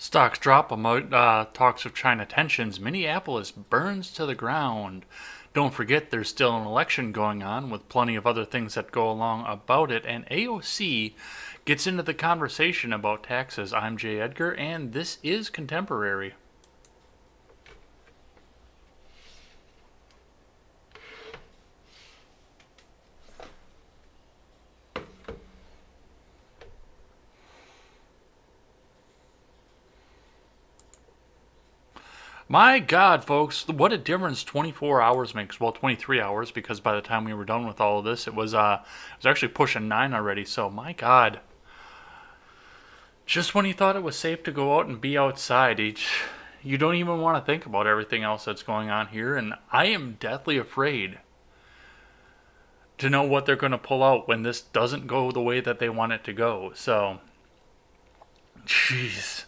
Stocks drop amid talks of China tensions. Minneapolis burns to the ground. Don't forget there's still an election going on with plenty of other things that go along about it. And AOC gets into the conversation about taxes. I'm Jay Edgar, and this is Contemporary. My God, folks, what a difference 24 hours makes. Well, 23 hours, because by the time we were done with all of this, it was actually pushing 9 already. So, my God, just when you thought it was safe to go out and be outside, you don't even want to think about everything else that's going on here. And I am deathly afraid to know what they're going to pull out when this doesn't go the way that they want it to go. So, jeez.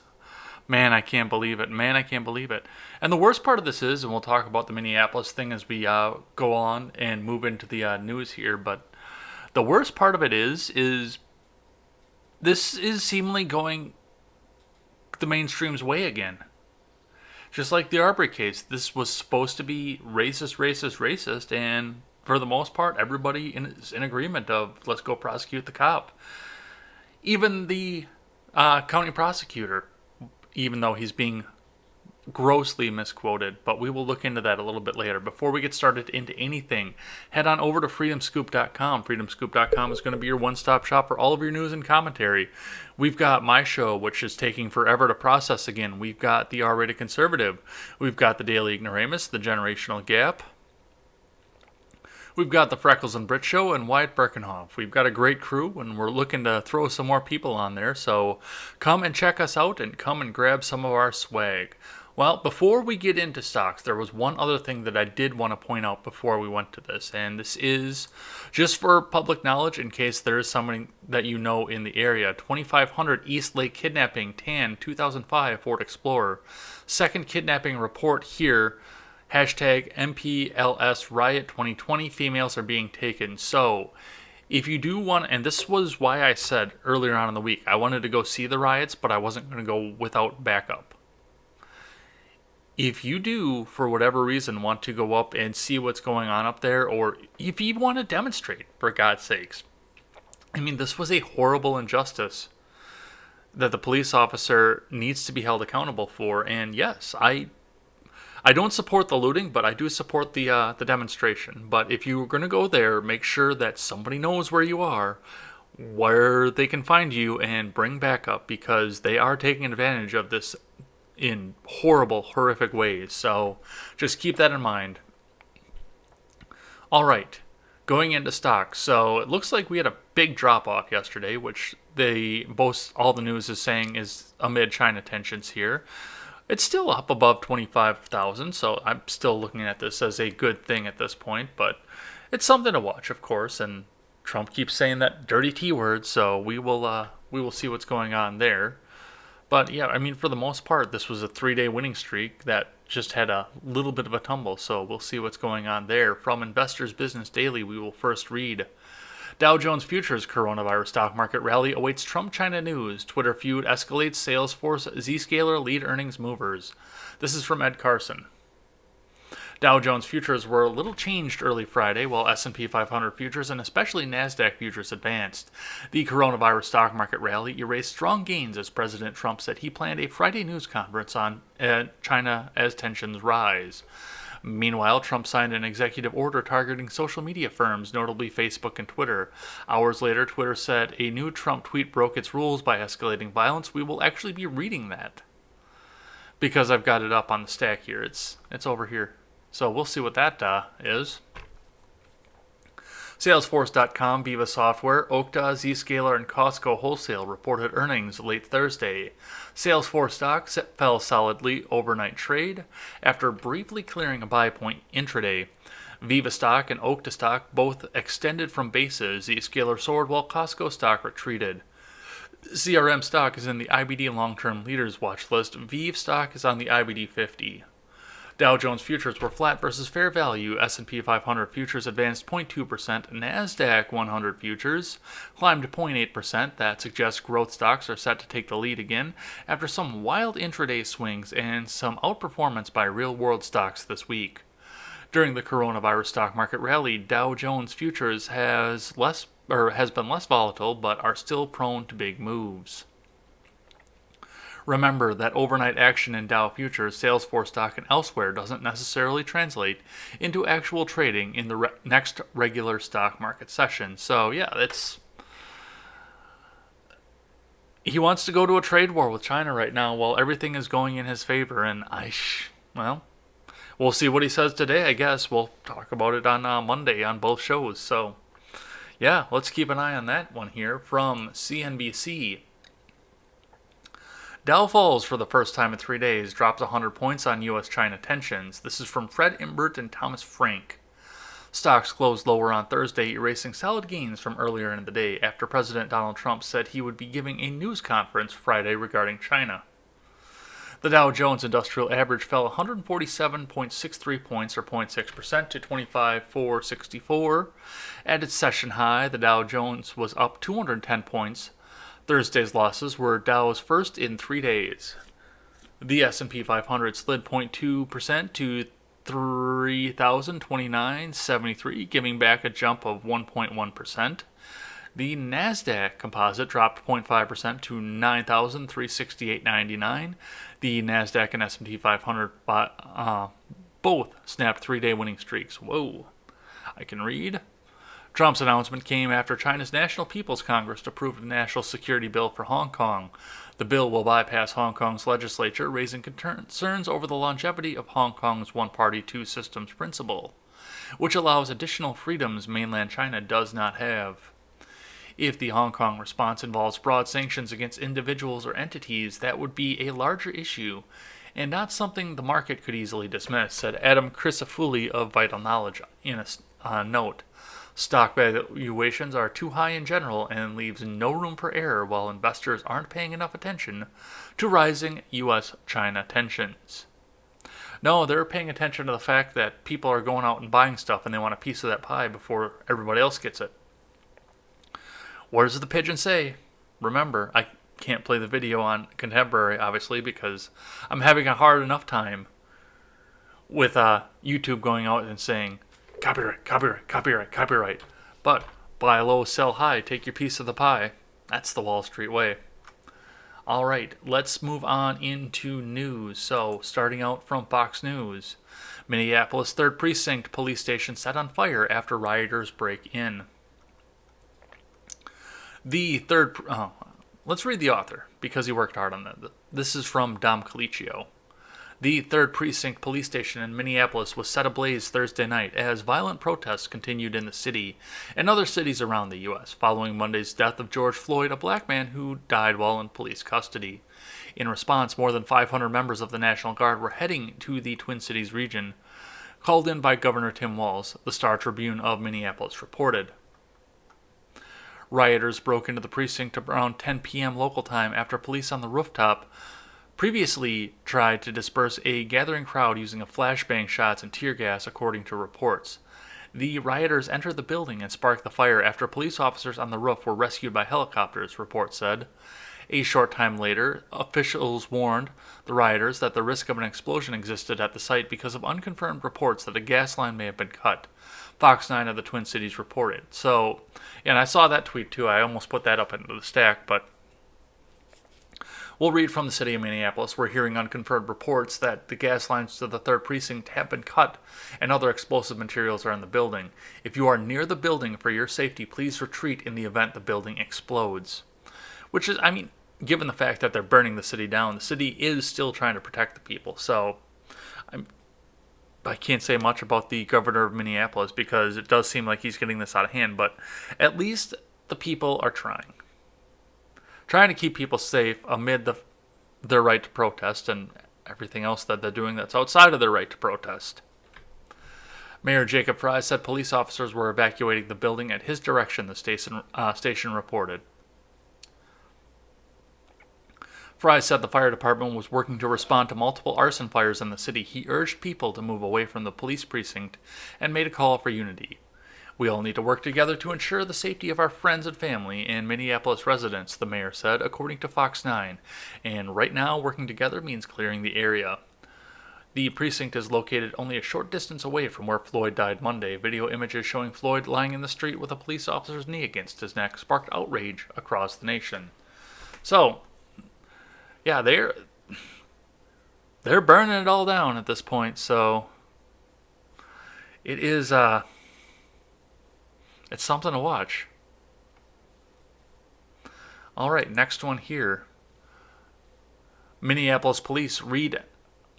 Man, I can't believe it. Man, I can't believe it. And the worst part of this is, and we'll talk about the Minneapolis thing as we go on and move into the news here, but the worst part of it is this is seemingly going the mainstream's way again. Just like the Arbery case, this was supposed to be racist, and for the most part, everybody is in agreement of let's go prosecute the cop. Even the county prosecutor, even though he's being grossly misquoted, but we will look into that a little bit later. Before we get started into anything, head on over to freedomscoop.com. Freedomscoop.com is going to be your one-stop shop for all of your news and commentary. We've got my show, which is taking forever to process again. We've got the R-Rated Conservative. We've got the Daily Ignoramus, the Generational Gap. We've got the Freckles and Brit Show and Wyatt Birkenhoff. We've got a great crew, and we're looking to throw some more people on there. So come and check us out and come and grab some of our swag. Well, before we get into stocks, there was one other thing that I did want to point out before we went to this. And this is just for public knowledge in case there is somebody that you know in the area. 2500 East Lake kidnapping, Tan, 2005 Ford Explorer. Second kidnapping report here. Hashtag MPLS Riot 2020, females are being taken. So, if you do want, and this was why I said earlier on in the week, I wanted to go see the riots, but I wasn't going to go without backup. If you do, for whatever reason, want to go up and see what's going on up there, or if you want to demonstrate, for God's sakes. I mean, this was a horrible injustice that the police officer needs to be held accountable for, and yes, I don't support the looting, but I do support the demonstration. But if you're going to go there, make sure that somebody knows where you are, where they can find you, and bring backup, because they are taking advantage of this in horrible, horrific ways. So just keep that in mind. All right, going into stocks. So it looks like we had a big drop-off yesterday, which all the news is saying is amid China tensions here. It's still up above 25,000, so I'm still looking at this as a good thing at this point, but it's something to watch, of course, and Trump keeps saying that dirty T word, so we will see what's going on there. But yeah, I mean, for the most part, this was a 3-day winning streak that just had a little bit of a tumble, so we'll see what's going on there. From Investors Business Daily, we will first read Dow Jones Futures coronavirus stock market rally awaits Trump-China news. Twitter feud escalates. Salesforce Zscaler lead earnings movers. This is from Ed Carson. Dow Jones Futures were a little changed early Friday, while S&P 500 futures and especially NASDAQ futures advanced. The coronavirus stock market rally erased strong gains as President Trump said he planned a Friday news conference on China as tensions rise. Meanwhile, Trump signed an executive order targeting social media firms, notably Facebook and Twitter. Hours later, Twitter said a new Trump tweet broke its rules by escalating violence. We will actually be reading that because I've got it up on the stack here. It's over here. So we'll see what that is. Salesforce.com, Viva Software, Okta, Zscaler, and Costco Wholesale reported earnings late Thursday. Salesforce stocks fell solidly overnight trade after briefly clearing a buy point intraday. Viva stock and Okta stock both extended from bases. Zscaler soared while Costco stock retreated. CRM stock is in the IBD long-term leaders watch list. Vive stock is on the IBD 50. Dow Jones Futures were flat versus fair value. S&P 500 futures advanced 0.2%. NASDAQ 100 futures climbed 0.8%. That suggests growth stocks are set to take the lead again after some wild intraday swings and some outperformance by real-world stocks this week. During the coronavirus stock market rally, Dow Jones Futures has been less volatile but are still prone to big moves. Remember that overnight action in Dow Futures, Salesforce stock, and elsewhere doesn't necessarily translate into actual trading in the next regular stock market session. So yeah, he wants to go to a trade war with China right now while everything is going in his favor, and well, we'll see what he says today, I guess. We'll talk about it on Monday on both shows. So yeah, let's keep an eye on that one here from CNBC. Dow falls for the first time in 3 days, drops 100 points on USChina Tensions. This is from Fred Imbert and Thomas Frank. Stocks closed lower on Thursday, erasing solid gains from earlier in the day after President Donald Trump said he would be giving a news conference Friday regarding China. The Dow Jones Industrial Average fell 147.63 points, or 0.6%, to 25,464. At its session high, the Dow Jones was up 210 points. Thursday's losses were Dow's first in 3 days. The S&P 500 slid 0.2% to 3,029.73, giving back a jump of 1.1%. The NASDAQ composite dropped 0.5% to 9,368.99. The NASDAQ and S&P 500 both snapped 3-day winning streaks. Whoa, I can read. Trump's announcement came after China's National People's Congress approved a national security bill for Hong Kong. The bill will bypass Hong Kong's legislature, raising concerns over the longevity of Hong Kong's one-party, two-systems principle, which allows additional freedoms mainland China does not have. If the Hong Kong response involves broad sanctions against individuals or entities, that would be a larger issue, and not something the market could easily dismiss, said Adam Crisafulli of Vital Knowledge in a note. Stock valuations are too high in general and leaves no room for error while investors aren't paying enough attention to rising U.S.-China tensions. No, they're paying attention to the fact that people are going out and buying stuff and they want a piece of that pie before everybody else gets it. What does the pigeon say? Remember, I can't play the video on Contemporary, obviously, because I'm having a hard enough time with YouTube going out and saying, copyright, copyright, copyright, copyright. But buy low, sell high, take your piece of the pie. That's the Wall Street way. All right, let's move on into news. So, starting out from Fox News. Minneapolis 3rd Precinct police station set on fire after rioters break in. Let's read the author, because he worked hard on that. This is from Dom Colicchio. The 3rd Precinct police station in Minneapolis was set ablaze Thursday night as violent protests continued in the city and other cities around the U.S. following Monday's death of George Floyd, a black man who died while in police custody. In response, more than 500 members of the National Guard were heading to the Twin Cities region, called in by Governor Tim Walz, the Star Tribune of Minneapolis reported. Rioters broke into the precinct around 10 p.m. local time after police on the rooftop previously tried to disperse a gathering crowd using flashbang shots and tear gas, according to reports. The rioters entered the building and sparked the fire after police officers on the roof were rescued by helicopters, reports said. A short time later, officials warned the rioters that the risk of an explosion existed at the site because of unconfirmed reports that a gas line may have been cut. Fox 9 of the Twin Cities reported. So, and I saw that tweet too. I almost put that up into the stack, but we'll read from the city of Minneapolis. We're hearing unconfirmed reports that the gas lines to the 3rd Precinct have been cut and other explosive materials are in the building. If you are near the building for your safety, please retreat in the event the building explodes. Which is, I mean, given the fact that they're burning the city down, the city is still trying to protect the people. So I can't say much about the governor of Minneapolis because it does seem like he's getting this out of hand, but at least the people are trying to keep people safe amid their right to protest and everything else that they're doing that's outside of their right to protest. Mayor Jacob Fry said police officers were evacuating the building at his direction, the station reported. Fry said the fire department was working to respond to multiple arson fires in the city. He urged people to move away from the police precinct and made a call for unity. We all need to work together to ensure the safety of our friends and family and Minneapolis residents, the mayor said, according to Fox 9. And right now, working together means clearing the area. The precinct is located only a short distance away from where Floyd died Monday. Video images showing Floyd lying in the street with a police officer's knee against his neck sparked outrage across the nation. So, yeah, they're burning it all down at this point. So it is it's something to watch. All right, next one here. Minneapolis police released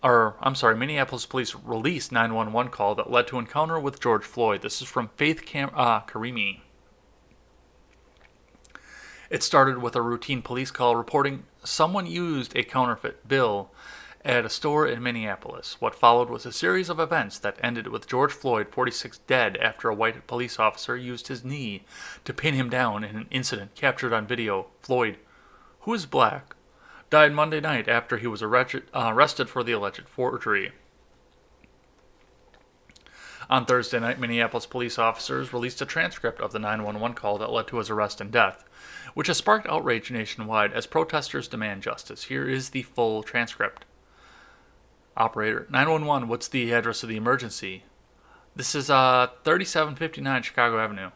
911 call that led to encounter with George Floyd. This is from Faith Karimi. It started with a routine police call reporting someone used a counterfeit bill at a store in Minneapolis. What followed was a series of events that ended with George Floyd, 46, dead after a white police officer used his knee to pin him down in an incident captured on video. Floyd, who is black, died Monday night after he was arrested for the alleged forgery. On Thursday night, Minneapolis police officers released a transcript of the 911 call that led to his arrest and death, which has sparked outrage nationwide as protesters demand justice. Here is the full transcript. Operator, 911, what's the address of the emergency? This is 3759 Chicago Avenue.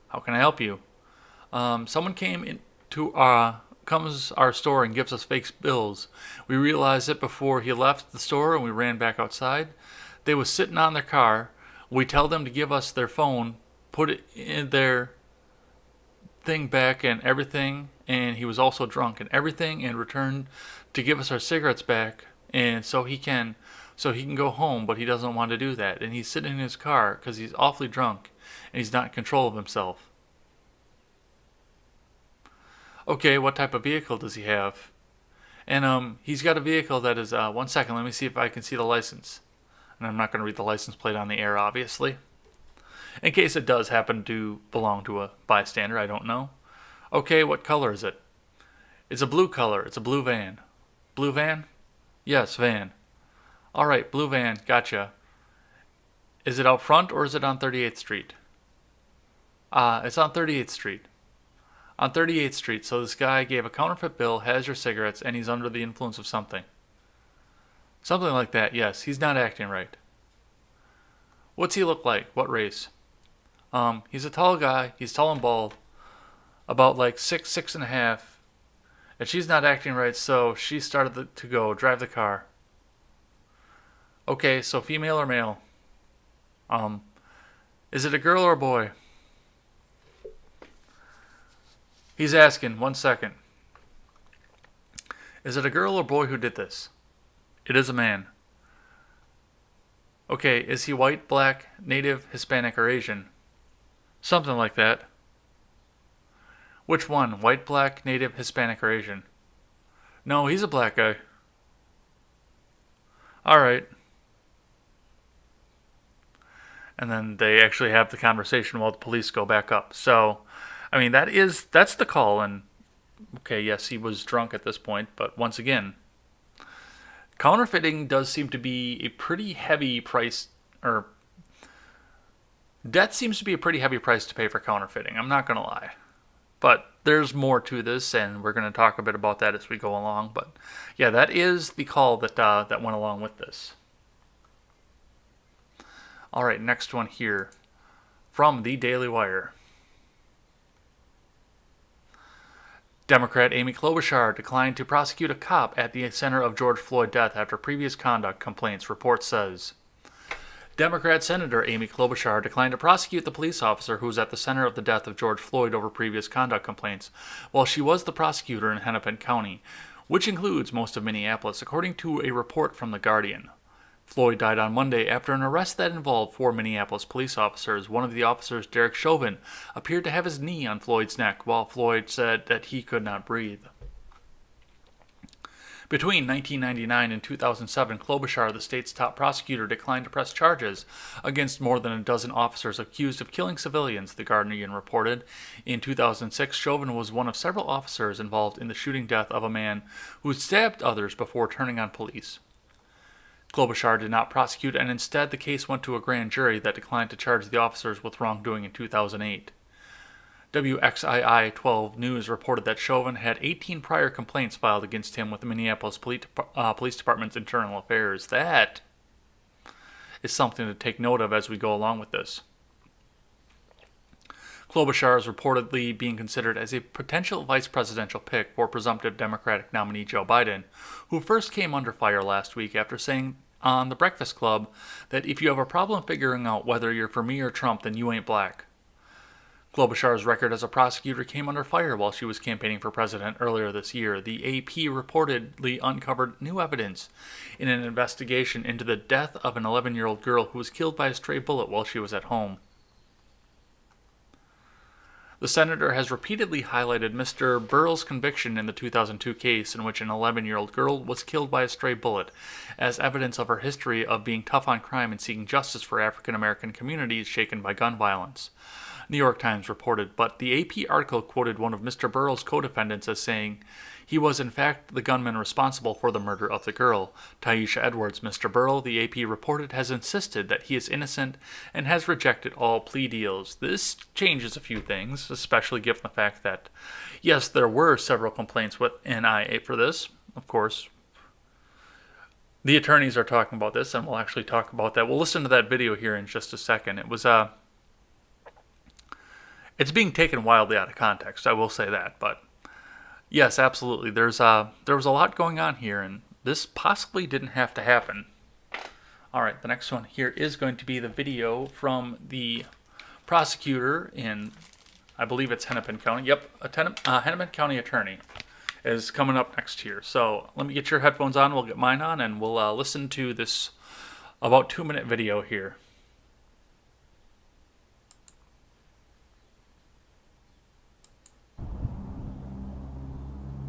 How can I help you? Someone comes our store and gives us fake bills. We realized it before he left the store and we ran back outside. They was sitting on their car. We tell them to give us their phone, put it in their thing back and everything, and he was also drunk and everything, and returned to give us our cigarettes back, and so he can go home, but he doesn't want to do that, and he's sitting in his car because he's awfully drunk and he's not in control of himself. Okay, what type of vehicle does he have? And he's got a vehicle that is 1 second, let me see if I can see the license. And I'm not going to read the license plate on the air, obviously, in case it does happen to belong to a bystander. I don't know. Okay, what color is it? It's a blue color. It's a blue van. Blue van? Yes, van. All right, blue van. Gotcha. Is it out front or is it on 38th Street? It's on 38th Street. On 38th Street. So this guy gave a counterfeit bill, has your cigarettes, and he's under the influence of something. Something like that, yes. He's not acting right. What's he look like? What race? He's a tall guy. He's tall and bald. About like 6'6.5". And she's not acting right, so she started to drive the car. Okay, so female or male? Is it a girl or a boy? He's asking, 1 second. Is it a girl or boy who did this? It is a man. Okay, is he white, black, native, Hispanic, or Asian? Something like that. Which one? White, black, native, Hispanic, or Asian? No, he's a black guy. Alright. And then they actually have the conversation while the police go back up. So, I mean, that's the call. And, okay, yes, he was drunk at this point, but once again, counterfeiting does seem to be a pretty heavy price, or death seems to be a pretty heavy price to pay for counterfeiting. I'm not going to lie. But there's more to this, and we're going to talk a bit about that as we go along. But yeah, that is the call that went along with this. All right, next one here from the Daily Wire. Democrat Amy Klobuchar declined to prosecute a cop at the center of George Floyd death after previous conduct complaints, report says. Democrat Senator Amy Klobuchar declined to prosecute the police officer who was at the center of the death of George Floyd over previous conduct complaints, while she was the prosecutor in Hennepin County, which includes most of Minneapolis, according to a report from The Guardian. Floyd died on Monday after an arrest that involved 4 Minneapolis police officers. One of the officers, Derek Chauvin, appeared to have his knee on Floyd's neck, while Floyd said that he could not breathe. Between 1999 and 2007, Klobuchar, the state's top prosecutor, declined to press charges against more than a dozen officers accused of killing civilians, the Guardian reported. In 2006, Chauvin was one of several officers involved in the shooting death of a man who stabbed others before turning on police. Klobuchar did not prosecute, and instead the case went to a grand jury that declined to charge the officers with wrongdoing in 2008. WXII 12 News reported that Chauvin had 18 prior complaints filed against him with the Minneapolis Police Department's internal affairs. That is something to take note of as we go along with this. Klobuchar is reportedly being considered as a potential vice presidential pick for presumptive Democratic nominee Joe Biden, who first came under fire last week after saying on The Breakfast Club that if you have a problem figuring out whether you're for me or Trump, then you ain't black. Klobuchar's record as a prosecutor came under fire while she was campaigning for president earlier this year. The AP reportedly uncovered new evidence in an investigation into the death of an 11-year-old girl who was killed by a stray bullet while she was at home. The senator has repeatedly highlighted Mr. Burrell's conviction in the 2002 case in which an 11-year-old girl was killed by a stray bullet as evidence of her history of being tough on crime and seeking justice for African American communities shaken by gun violence. New York Times reported, but the AP article quoted one of Mr. Burrell's co-defendants as saying he was in fact the gunman responsible for the murder of the girl. Taisha Edwards, Mr. Burrell, the AP reported, has insisted that he is innocent and has rejected all plea deals. This changes a few things, especially given the fact that, yes, there were several complaints with NIA for this. Of course, the attorneys are talking about this, and we'll actually talk about that. We'll listen to that video here in just a second. It's being taken wildly out of context, I will say that, but yes, absolutely. There was a lot going on here, and this possibly didn't have to happen. All right, the next one here is going to be the video from the prosecutor in, I believe it's Hennepin County. Yep, a Hennepin County attorney is coming up next here. So let me get your headphones on, we'll get mine on, and we'll listen to this about 2-minute video here.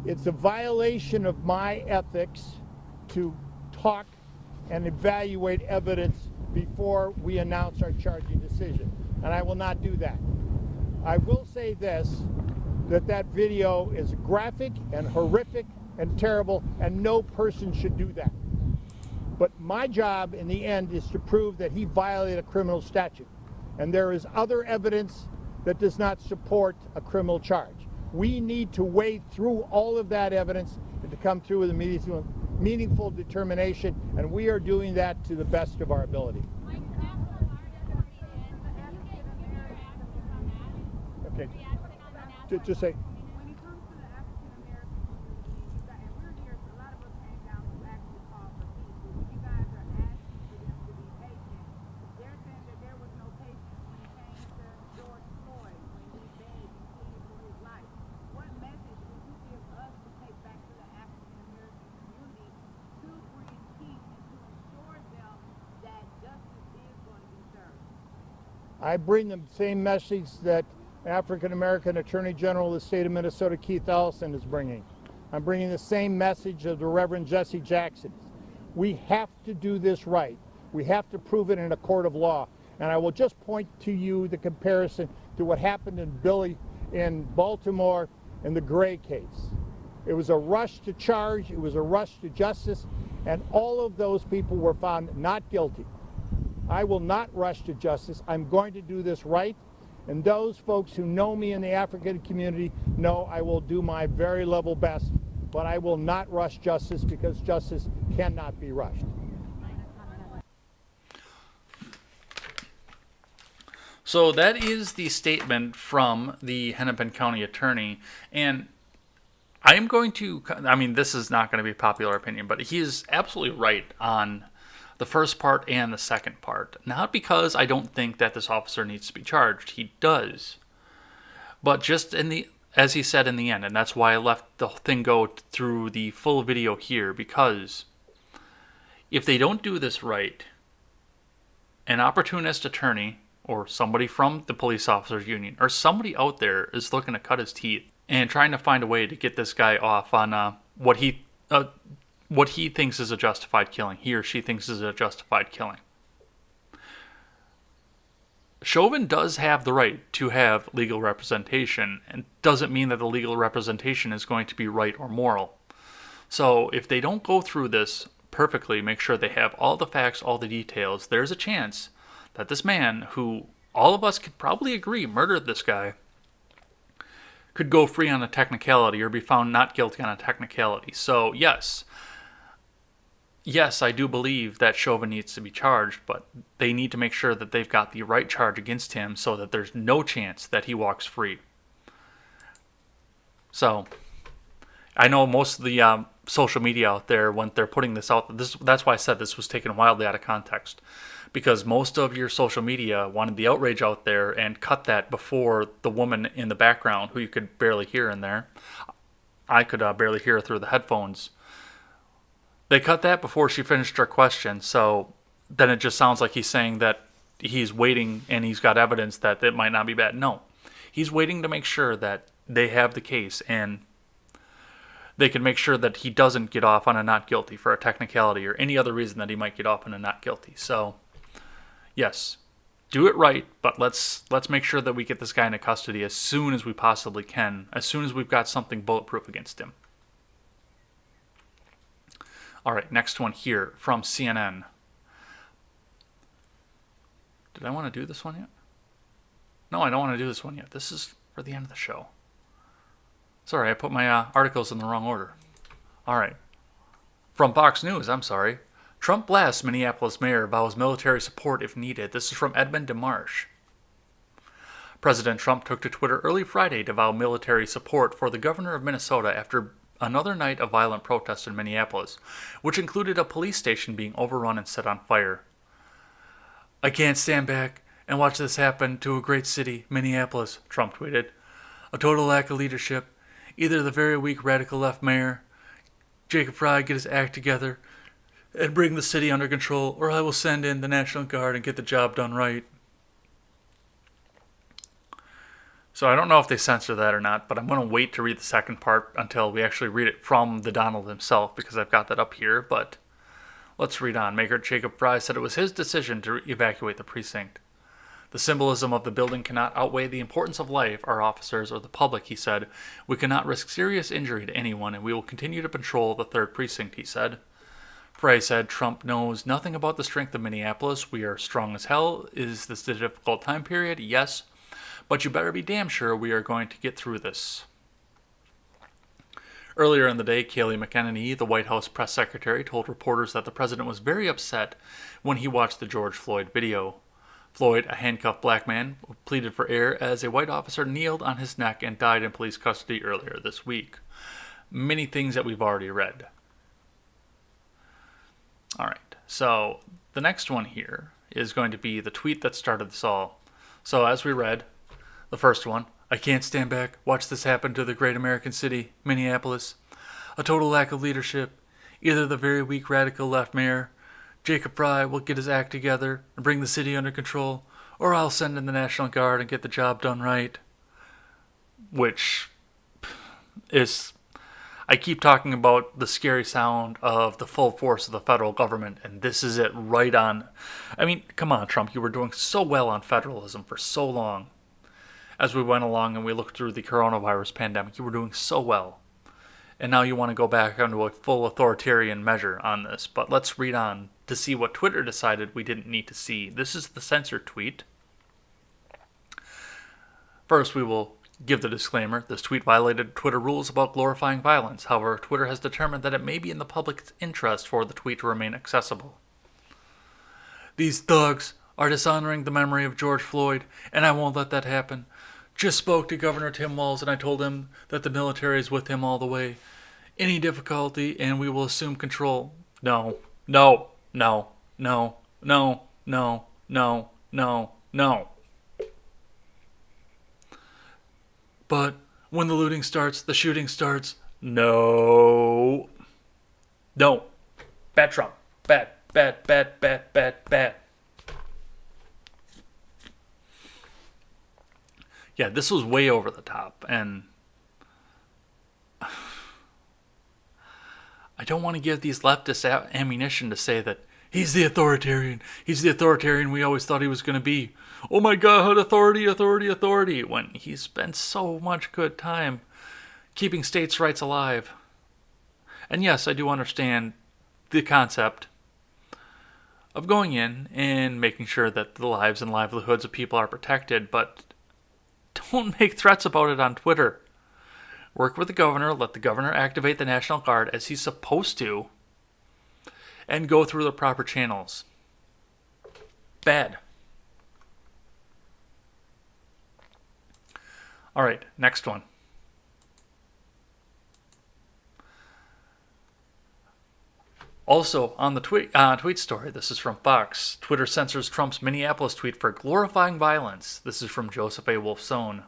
It's a violation of my ethics to talk and evaluate evidence before we announce our charging decision, and I will not do that. I will say this, that video is graphic and horrific and terrible, and no person should do that. But my job in the end is to prove that he violated a criminal statute, and there is other evidence that does not support a criminal charge. We need to wade through all of that evidence and to come through with a meaningful determination, and we are doing that to the best of our ability. Okay. Just say. When it comes to the African American community, and we're here, a lot of us came down to actually call for peace. You guys are asking for them to be patient. They're saying that there was no patience when it came to George Floyd, when he begged and pleaded for his life. What message would you give us to take back to the African American community to bring peace and to assure them that justice is going to be served? I bring the same message that African American Attorney General of the state of Minnesota, Keith Ellison, is bringing. I'm bringing the same message of the Reverend Jesse Jackson. We have to do this right. We have to prove it in a court of law. And I will just point to you the comparison to what happened in Baltimore in the Gray case. It was a rush to charge, it was a rush to justice, and all of those people were found not guilty. I will not rush to justice. I'm going to do this right. And those folks who know me in the African community know I will do my very level best, but I will not rush justice because justice cannot be rushed. So that is the statement from the Hennepin County attorney, and I am going to, this is not going to be popular opinion, but he is absolutely right on the first part and the second part. Not because I don't think that this officer needs to be charged. He does. But just as he said in the end, and that's why I left the thing go through the full video here, because if they don't do this right, an opportunist attorney or somebody from the police officers union or somebody out there is looking to cut his teeth and trying to find a way to get this guy off on what he what he thinks is a justified killing. He or she thinks is a justified killing. Chauvin does have the right to have legal representation, and doesn't mean that the legal representation is going to be right or moral. So if they don't go through this perfectly, make sure they have all the facts, all the details, there's a chance that this man, who all of us can probably agree murdered this guy, could go free on a technicality or be found not guilty on a technicality. So yes, I do believe that Chauvin needs to be charged, but they need to make sure that they've got the right charge against him so that there's no chance that he walks free. So I know most of the social media out there, when they're putting this out, that's why I said this was taken wildly out of context, because most of your social media wanted the outrage out there and cut that before the woman in the background, who you could barely hear in there. I could barely hear her through the headphones. They cut that before she finished her question, so then it just sounds like he's saying that he's waiting and he's got evidence that it might not be bad. No, he's waiting to make sure that they have the case and they can make sure that he doesn't get off on a not guilty for a technicality or any other reason that he might get off on a not guilty. So, yes, do it right, but let's make sure that we get this guy into custody as soon as we possibly can, as soon as we've got something bulletproof against him. All right, next one here from CNN. Did I want to do this one yet? No, I don't want to do this one yet. This is for the end of the show. Sorry, I put my articles in the wrong order. All right. From Fox News, I'm sorry. Trump blasts Minneapolis mayor, vows military support if needed. This is from Edmund DeMarche. President Trump took to Twitter early Friday to vow military support for the governor of Minnesota after another night of violent protest in Minneapolis, which included a police station being overrun and set on fire. "I can't stand back and watch this happen to a great city, Minneapolis," Trump tweeted. "A total lack of leadership. Either the very weak radical left mayor, Jacob Fry, get his act together and bring the city under control, or I will send in the National Guard and get the job done right." So I don't know if they censor that or not, but I'm going to wait to read the second part until we actually read it from the Donald himself, because I've got that up here. But let's read on. Mayor Jacob Fry said it was his decision to evacuate the precinct. "The symbolism of the building cannot outweigh the importance of life, our officers, or the public," he said. "We cannot risk serious injury to anyone, and we will continue to patrol the 3rd precinct," he said. Frey said Trump knows nothing about the strength of Minneapolis. "We are strong as hell. Is this a difficult time period? Yes. But you better be damn sure we are going to get through this." Earlier in the day, Kelly McKenna, the White House press secretary, told reporters that the president was very upset when he watched the George Floyd video. Floyd, a handcuffed black man, pleaded for air as a white officer kneeled on his neck and died in police custody earlier this week. Many things that we've already read. All right, so the next one here is going to be the tweet that started this all. So as we read, the first one, "I can't stand back, watch this happen to the great American city, Minneapolis. A total lack of leadership. Either the very weak radical left mayor, Jacob Fry, will get his act together and bring the city under control, or I'll send in the National Guard and get the job done right." Which is, I keep talking about the scary sound of the full force of the federal government, and this is it right on. I mean, come on, Trump, you were doing so well on federalism for so long. As we went along and we looked through the coronavirus pandemic, you were doing so well. And now you want to go back onto a full authoritarian measure on this. But let's read on to see what Twitter decided we didn't need to see. This is the censored tweet. First, we will give the disclaimer. This tweet violated Twitter rules about glorifying violence. However, Twitter has determined that it may be in the public's interest for the tweet to remain accessible. "These thugs are dishonoring the memory of George Floyd, and I won't let that happen. Just spoke to Governor Tim Walz, and I told him that the military is with him all the way. Any difficulty, and we will assume control." No, no, no, no, no, no, no, no, no. "But when the looting starts, the shooting starts." No. No. Bad Trump. Bad, bad, bad, bad, bad, bad. Yeah, this was way over the top, and I don't want to give these leftists ammunition to say that he's the authoritarian we always thought he was going to be. Oh my God, authority, authority, authority, when he spent so much good time keeping states' rights alive. And yes, I do understand the concept of going in and making sure that the lives and livelihoods of people are protected, but don't make threats about it on Twitter. Work with the governor, let the governor activate the National Guard as he's supposed to, and go through the proper channels. Bad. All right, next one. Also, on the tweet story, this is from Fox. Twitter censors Trump's Minneapolis tweet for glorifying violence. This is from Joseph A. Wolfson.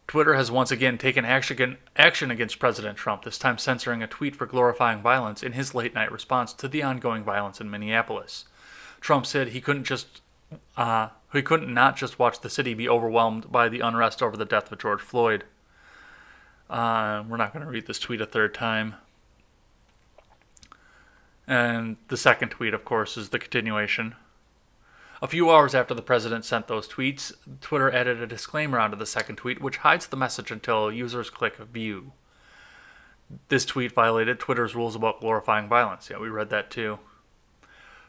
Twitter has once again taken action against President Trump, this time censoring a tweet for glorifying violence in his late-night response to the ongoing violence in Minneapolis. Trump said he couldn't not just watch the city be overwhelmed by the unrest over the death of George Floyd. We're not going to read this tweet a third time. And the second tweet, of course, is the continuation. A few hours after the president sent those tweets, Twitter added a disclaimer onto the second tweet, which hides the message until users click view. This tweet violated Twitter's rules about glorifying violence. Yeah, we read that too.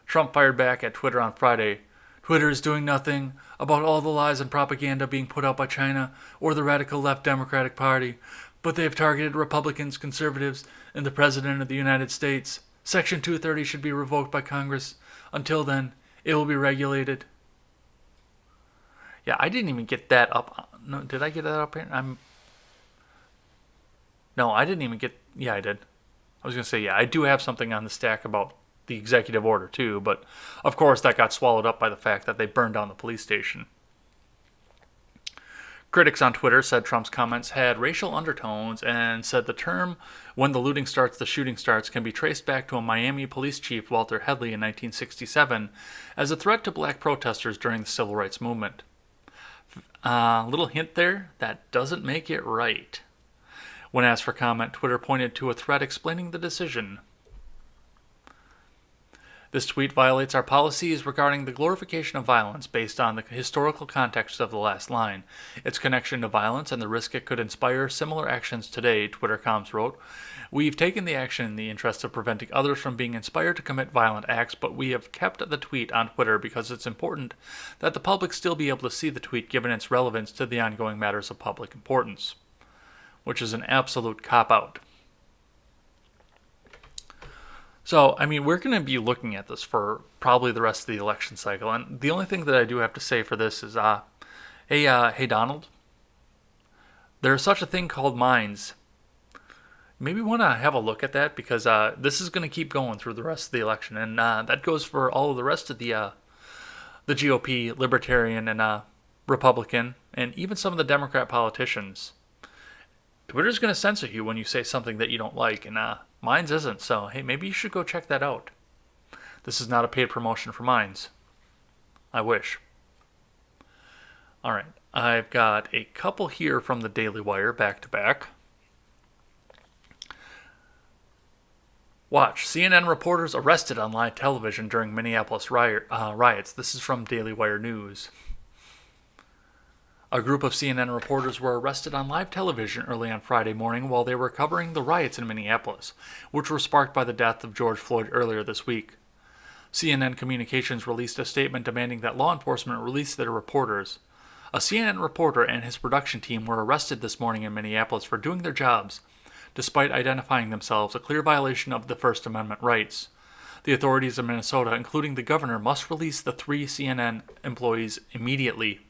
Trump fired back at Twitter on Friday. Twitter is doing nothing about all the lies and propaganda being put out by China or the radical left Democratic Party, but they have targeted Republicans, conservatives, and the President of the United States. Section 230 should be revoked by Congress. Until then, it will be regulated. Yeah, I didn't even get that up. No, did I get that up here? No, I didn't even get... Yeah, I did. I was going to say, yeah, I do have something on the stack about the executive order too, but of course that got swallowed up by the fact that they burned down the police station. Critics on Twitter said Trump's comments had racial undertones and said the term "when the looting starts, the shooting starts" can be traced back to a Miami police chief, Walter Headley, in 1967 as a threat to black protesters during the civil rights movement. Little hint there, that doesn't make it right. When asked for comment, Twitter pointed to a thread explaining the decision. This tweet violates our policies regarding the glorification of violence based on the historical context of the last line, its connection to violence, and the risk it could inspire similar actions today, Twitter.com wrote. We've taken the action in the interest of preventing others from being inspired to commit violent acts, but we have kept the tweet on Twitter because it's important that the public still be able to see the tweet given its relevance to the ongoing matters of public importance, which is an absolute cop-out. So, I mean, we're going to be looking at this for probably the rest of the election cycle. And the only thing that I do have to say for this is, hey, Donald, there's such a thing called mines. Maybe want to have a look at that because this is going to keep going through the rest of the election. And that goes for all of the rest of the GOP, Libertarian, and Republican, and even some of the Democrat politicians. Twitter's going to censor you when you say something that you don't like, and Minds isn't, so hey, maybe you should go check that out. This is not a paid promotion for Minds. I wish. Alright, I've got a couple here from the Daily Wire back to back. Watch, CNN reporters arrested on live television during Minneapolis riots. This is from Daily Wire News. A group of CNN reporters were arrested on live television early on Friday morning while they were covering the riots in Minneapolis, which were sparked by the death of George Floyd earlier this week. CNN Communications released a statement demanding that law enforcement release their reporters. A CNN reporter and his production team were arrested this morning in Minneapolis for doing their jobs, despite identifying themselves a clear violation of the First Amendment rights. The authorities in Minnesota, including the governor, must release the 3 CNN employees immediately.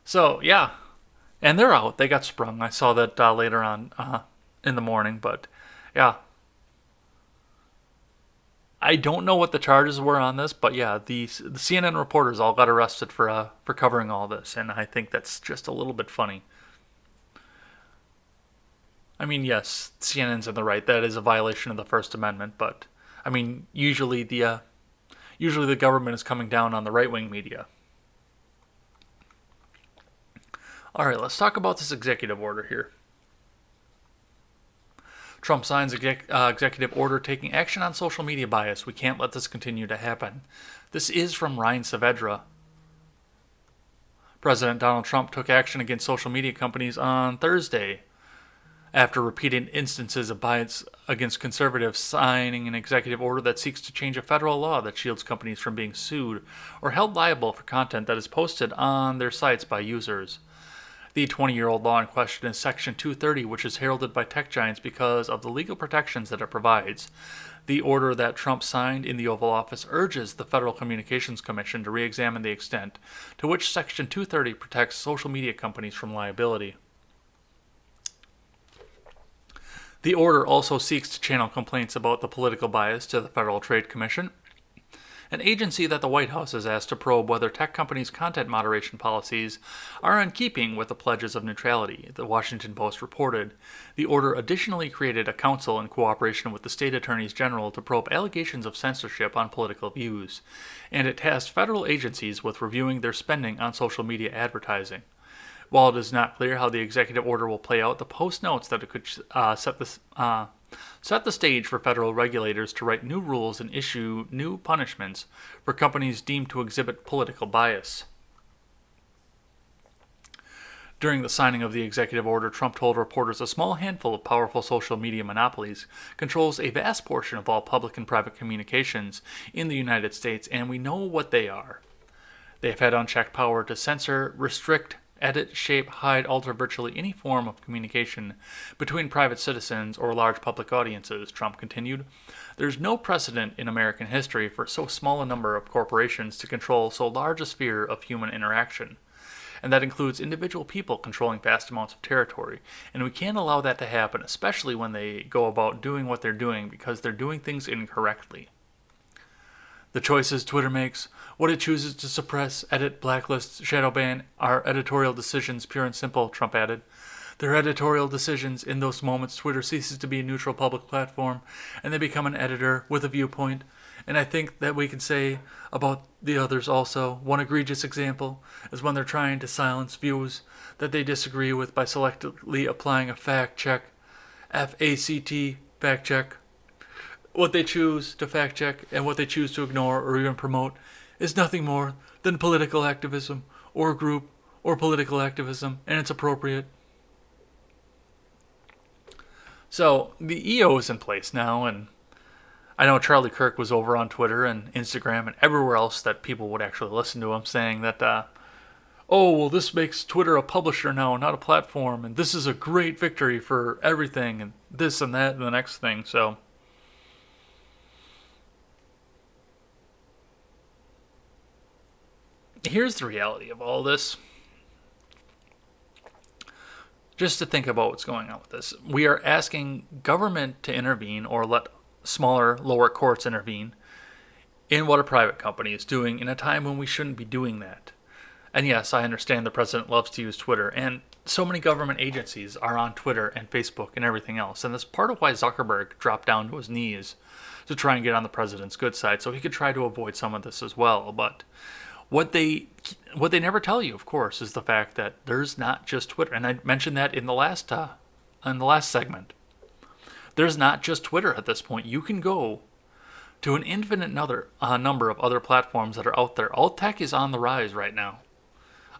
So, yeah, and they're out. They got sprung. I saw that later on in the morning, but yeah. I don't know what the charges were on this, but yeah, the CNN reporters all got arrested for covering all this, and I think that's just a little bit funny. I mean, yes, CNN's in the right. That is a violation of the First Amendment, but I mean, usually the government is coming down on the right-wing media. All right, let's talk about this executive order here. Trump signs executive order taking action on social media bias. We can't let this continue to happen. This is from Ryan Saavedra. President Donald Trump took action against social media companies on Thursday after repeated instances of bias against conservatives, signing an executive order that seeks to change a federal law that shields companies from being sued or held liable for content that is posted on their sites by users. The 20-year-old law in question is Section 230, which is heralded by tech giants because of the legal protections that it provides. The order that Trump signed in the Oval Office urges the Federal Communications Commission to re-examine the extent to which Section 230 protects social media companies from liability. The order also seeks to channel complaints about the political bias to the Federal Trade Commission, an agency that the White House has asked to probe whether tech companies' content moderation policies are in keeping with the pledges of neutrality, the Washington Post reported. The order additionally created a council in cooperation with the state attorneys general to probe allegations of censorship on political views, and it tasked federal agencies with reviewing their spending on social media advertising. While it is not clear how the executive order will play out, the Post notes that it could set the stage for federal regulators to write new rules and issue new punishments for companies deemed to exhibit political bias. During the signing of the executive order, Trump told reporters a small handful of powerful social media monopolies controls a vast portion of all public and private communications in the United States, and we know what they are. They have had unchecked power to censor, restrict, edit, shape, hide, alter virtually any form of communication between private citizens or large public audiences, Trump continued. There's no precedent in American history for so small a number of corporations to control so large a sphere of human interaction. And that includes individual people controlling vast amounts of territory. And we can't allow that to happen, especially when they go about doing what they're doing because they're doing things incorrectly. The choices Twitter makes, what it chooses to suppress, edit, blacklist, shadow ban, are editorial decisions, pure and simple, Trump added. They're editorial decisions. In those moments, Twitter ceases to be a neutral public platform, and they become an editor with a viewpoint. And I think that we can say about the others also. One egregious example is when they're trying to silence views that they disagree with by selectively applying a fact check, F-A-C-T, fact check. What they choose to fact check and what they choose to ignore or even promote is nothing more than political activism or group or political activism, and it's appropriate. So the EO is in place now, and I know Charlie Kirk was over on Twitter and Instagram and everywhere else that people would actually listen to him saying that, oh, well, this makes Twitter a publisher now, not a platform, and this is a great victory for everything, and this and that and the next thing, so here's the reality of all this. Just to think about what's going on with this. We are asking government to intervene or let smaller, lower courts intervene in what a private company is doing in a time when we shouldn't be doing that. And yes, I understand the president loves to use Twitter, and so many government agencies are on Twitter and Facebook and everything else. And that's part of why Zuckerberg dropped down to his knees to try and get on the president's good side, so he could try to avoid some of this as well. But what they never tell you, of course, is the fact that there's not just Twitter, and I mentioned that in the last segment. There's not just Twitter at this point. You can go to an infinite number of other platforms that are out there. Alt tech is on the rise right now.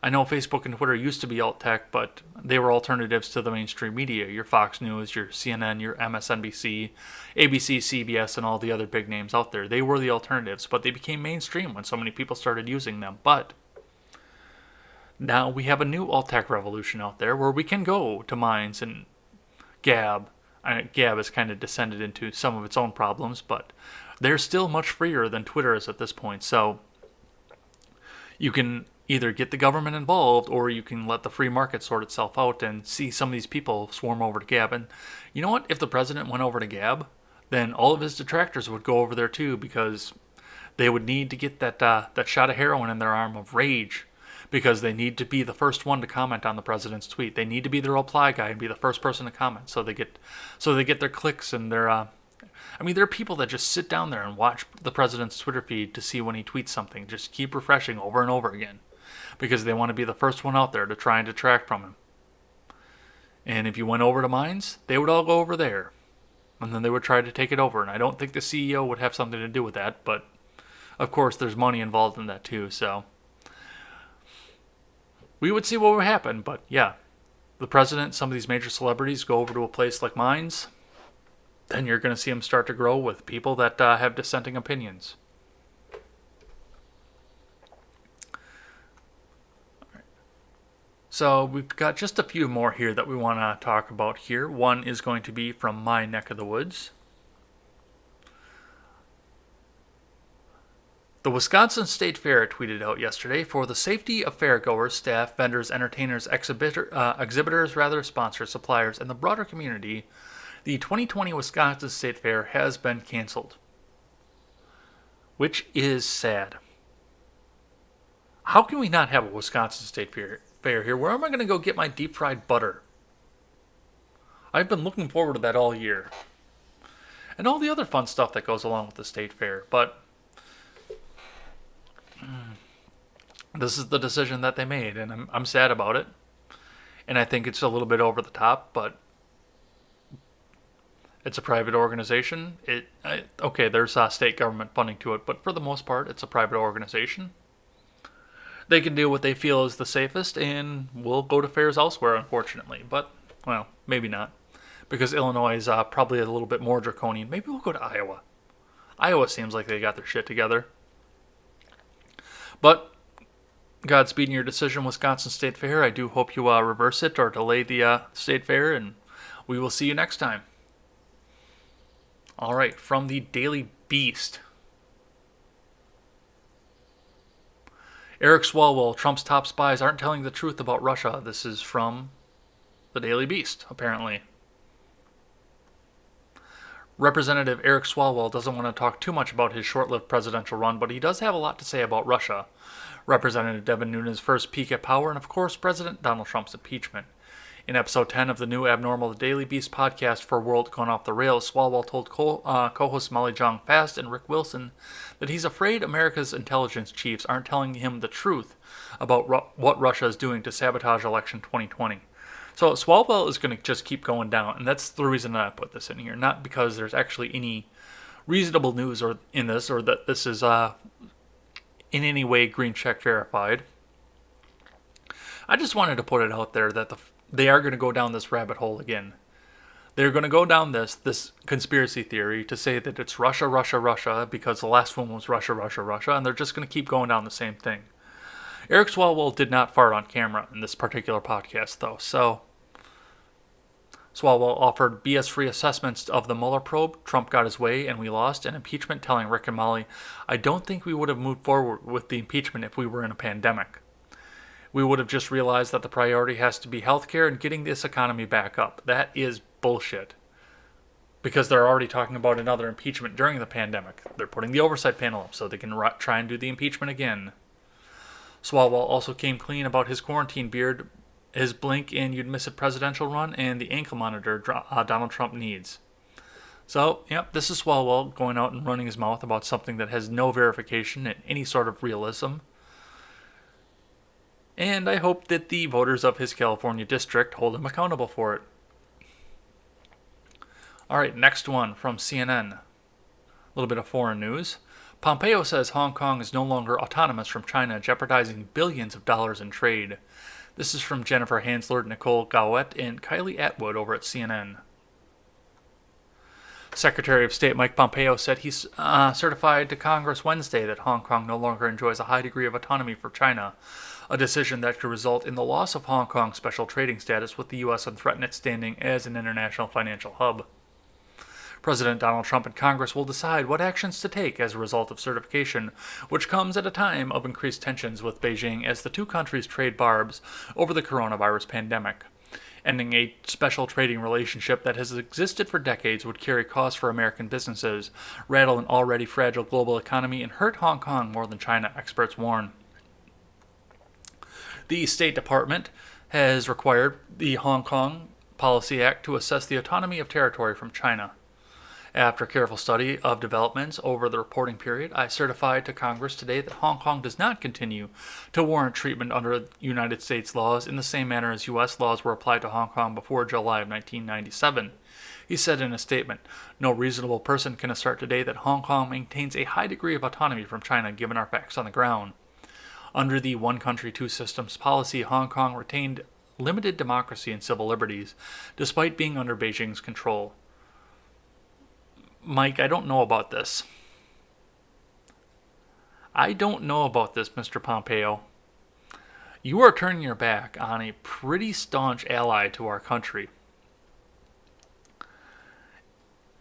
I know Facebook and Twitter used to be alt tech, but they were alternatives to the mainstream media. Your Fox News, your CNN, your MSNBC, ABC, CBS, and all the other big names out there. They were the alternatives, but they became mainstream when so many people started using them. But now we have a new alt tech revolution out there where we can go to Minds and Gab. Gab has kind of descended into some of its own problems, but they're still much freer than Twitter is at this point. So you can either get the government involved or you can let the free market sort itself out and see some of these people swarm over to Gab. And you know what? If the president went over to Gab, then all of his detractors would go over there too, because they would need to get that shot of heroin in their arm of rage, because they need to be the first one to comment on the president's tweet. They need to be the reply guy and be the first person to comment, so they get their clicks and their there are people that just sit down there and watch the president's Twitter feed to see when he tweets something. Just keep refreshing over and over again. because they want to be the first one out there to try and detract from him. And if you went over to mines, they would all go over there. And then they would try to take it over. And I don't think the CEO would have something to do with that. But, of course, there's money involved in that too. So, we would see what would happen. But, yeah, the president, some of these major celebrities go over to a place like mines. Then you're going to see them start to grow with people that have dissenting opinions. So we've got just a few more here that we want to talk about here. One is going to be from my neck of the woods. The Wisconsin State Fair tweeted out yesterday, for the safety of fairgoers, staff, vendors, entertainers, exhibitors, sponsors, suppliers, and the broader community, the 2020 Wisconsin State Fair has been canceled. Which is sad. How can we not have a Wisconsin State Fair here? Where am I going to go get my deep fried butter? I've been looking forward to that all year. And all the other fun stuff that goes along with the state fair. But this is the decision that they made, and I'm sad about it. And I think it's a little bit over the top, but it's a private organization. Okay, there's state government funding to it, but for the most part, it's a private organization. They can do what they feel is the safest, and we'll go to fairs elsewhere, unfortunately. But, well, maybe not. Because Illinois is probably a little bit more draconian. Maybe we'll go to Iowa. Iowa seems like they got their shit together. But, Godspeed in your decision, Wisconsin State Fair. I do hope you reverse it or delay the State Fair, and we will see you next time. All right, from the Daily Beast. Eric Swalwell, Trump's top spies aren't telling the truth about Russia. This is from the Daily Beast, apparently. Representative Eric Swalwell doesn't want to talk too much about his short-lived presidential run, but he does have a lot to say about Russia. Representative Devin Nunes' first peek at power, and of course, President Donald Trump's impeachment. In episode 10 of the new Abnormal The Daily Beast podcast for World Gone Off the Rails, Swalwell told co-hosts Molly Jong Fast and Rick Wilson that he's afraid America's intelligence chiefs aren't telling him the truth about what Russia is doing to sabotage election 2020. So Swalwell is going to just keep going down, and that's the reason that I put this in here. Not because there's actually any reasonable news in this, or that this is in any way green check verified. I just wanted to put it out there that they are going to go down this rabbit hole again. They're going to go down this conspiracy theory to say that it's Russia, Russia, Russia, because the last one was Russia, Russia, Russia, and they're just going to keep going down the same thing. Eric Swalwell did not fart on camera in this particular podcast, though, so Swalwell offered BS-free assessments of the Mueller probe, Trump got his way, and we lost, and impeachment, telling Rick and Molly, I don't think we would have moved forward with the impeachment if we were in a pandemic. We would have just realized that the priority has to be healthcare and getting this economy back up. That is bullshit. Because they're already talking about another impeachment during the pandemic. They're putting the oversight panel up so they can try and do the impeachment again. Swalwell also came clean about his quarantine beard, his blink and you'd miss it presidential run, and the ankle monitor Donald Trump needs. So, yep, this is Swalwell going out and running his mouth about something that has no verification and any sort of realism. And I hope that the voters of his California district hold him accountable for it. All right, next one from CNN. A little bit of foreign news. Pompeo says Hong Kong is no longer autonomous from China, jeopardizing billions of dollars in trade. This is from Jennifer Hansler, Nicole Gowett, and Kylie Atwood over at CNN. Secretary of State Mike Pompeo said he's certified to Congress Wednesday that Hong Kong no longer enjoys a high degree of autonomy from China, a decision that could result in the loss of Hong Kong's special trading status with the U.S. and threaten its standing as an international financial hub. President Donald Trump and Congress will decide what actions to take as a result of certification, which comes at a time of increased tensions with Beijing as the two countries trade barbs over the coronavirus pandemic. Ending a special trading relationship that has existed for decades would carry costs for American businesses, rattle an already fragile global economy, and hurt Hong Kong more than China, experts warn. The State Department has required the Hong Kong Policy Act to assess the autonomy of territory from China. After careful study of developments over the reporting period, I certified to Congress today that Hong Kong does not continue to warrant treatment under United States laws in the same manner as U.S. laws were applied to Hong Kong before July of 1997. He said in a statement, "No reasonable person can assert today that Hong Kong maintains a high degree of autonomy from China given our facts on the ground. Under the one country, two systems policy, Hong Kong retained limited democracy and civil liberties, despite being under Beijing's control." Mike, I don't know about this. I don't know about this, Mr. Pompeo. You are turning your back on a pretty staunch ally to our country.